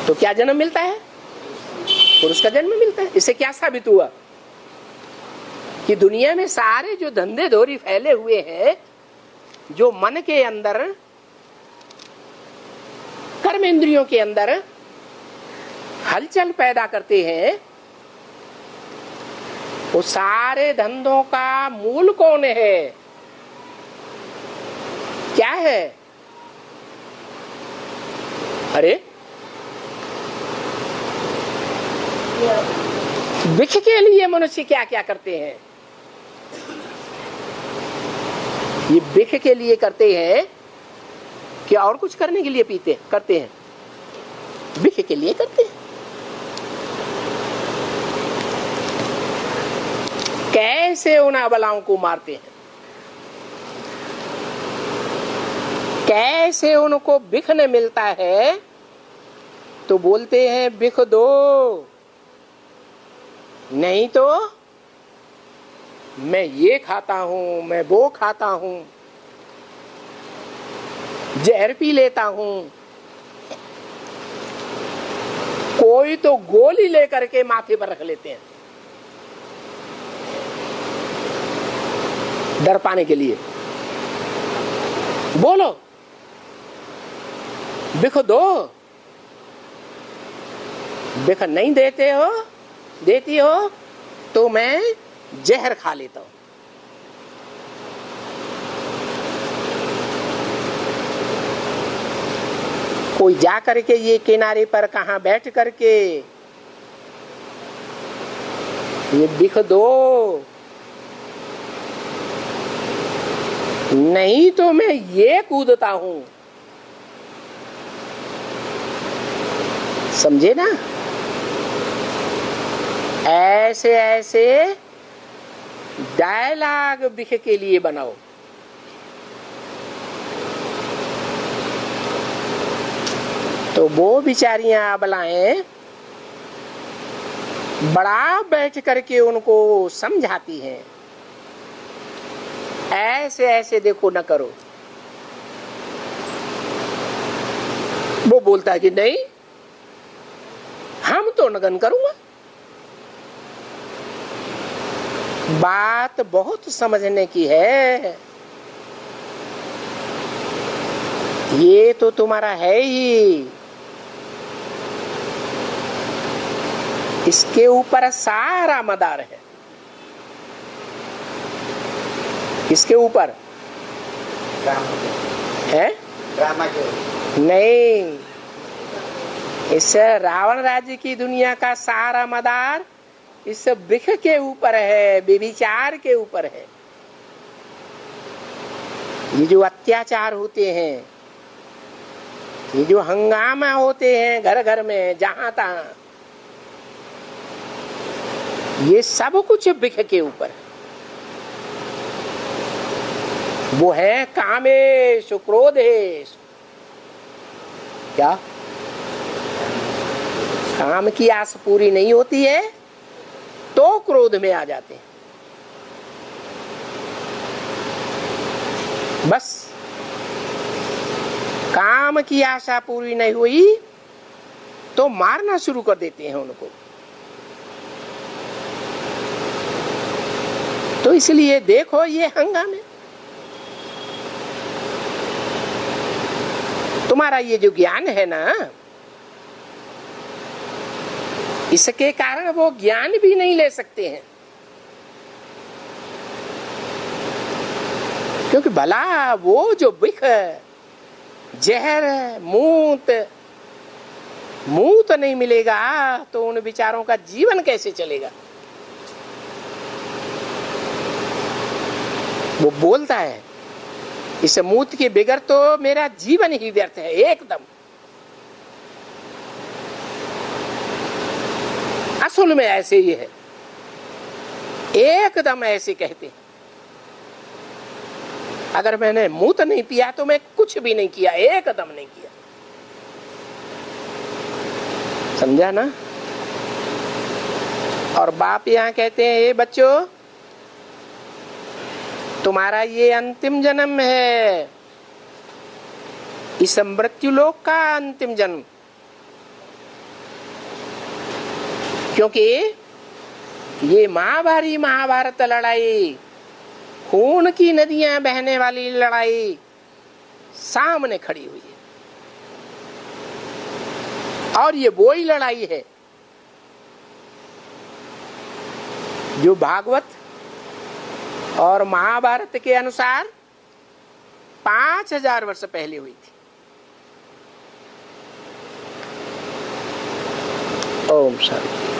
तो क्या जन्म मिलता है? पुरुष का जन्म मिलता है। इससे क्या साबित हुआ कि दुनिया में सारे जो धंधे धोरी फैले हुए हैं, जो मन के अंदर, कर्म इंद्रियों के अंदर हलचल पैदा करते हैं, वो सारे धंधों का मूल कौन है? क्या है? अरे विख के लिए मनुष्य क्या क्या करते हैं? ये विख के लिए करते हैं क्या और कुछ करने के लिए पीते करते हैं? बिख के लिए करते हैं। कैसे उन अबलाओं को मारते हैं, कैसे उनको बिख न मिलता है तो बोलते हैं बिख दो, नहीं तो मैं ये खाता हूं, मैं वो खाता हूं, जहर पी लेता हूं। कोई तो गोली लेकर के माथे पर रख लेते हैं डर पाने के लिए। बोलो बिख दो, बिख नहीं देते हो, देती हो तो मैं जहर खा लेता हूं। कोई जा करके ये किनारे पर कहां बैठ करके ये बिख दो, नहीं तो मैं ये कूदता हूं। समझे ना? ऐसे ऐसे डायलॉग बिख के लिए बनाओ। तो वो बिचारियां अबलाएं बड़ा बैठ करके उनको समझाती हैं, ऐसे ऐसे देखो न करो। वो बोलता है कि नहीं हम तो नगन करूंगा। बात बहुत समझने की है। ये तो तुम्हारा है ही, इसके ऊपर सारा मदार है। इसके ऊपर है ड्रामा के नहीं, इस रावण राज्य की दुनिया का सारा मदार इस बिख के ऊपर है, व्यभिचार के ऊपर है। ये जो अत्याचार होते हैं, ये जो हंगामा होते हैं घर घर में जहां तहां, ये सब कुछ बिख के ऊपर है। वो है कामेश क्रोधेश। क्या काम की आस पूरी नहीं होती है तो क्रोध में आ जाते हैं। बस काम की आशा पूरी नहीं हुई तो मारना शुरू कर देते हैं उनको। तो इसलिए देखो ये हंगामे, तुम्हारा ये जो ज्ञान है ना, इसके कारण वो ज्ञान भी नहीं ले सकते हैं। क्योंकि भला वो जो बिख, जहर, मूत नहीं मिलेगा तो उन विचारों का जीवन कैसे चलेगा। वो बोलता है इस मूत के बिगर तो मेरा जीवन ही व्यर्थ है एकदम। असल में ऐसे ही है, एकदम ऐसे कहते हैं। अगर मैंने मूत नहीं पिया तो मैं कुछ भी नहीं किया, एकदम नहीं किया। समझा ना? और बाप यहां कहते हैं, ये बच्चों तुम्हारा ये अंतिम जन्म है, इस मृत्यु लोक का अंतिम जन्म। क्योंकि ये महाभारी महाभारत लड़ाई, खून की नदियां बहने वाली लड़ाई सामने खड़ी हुई है। और ये वो ही लड़ाई है जो भागवत और महाभारत के अनुसार 5000 वर्ष पहले हुई थी। ओम शांति।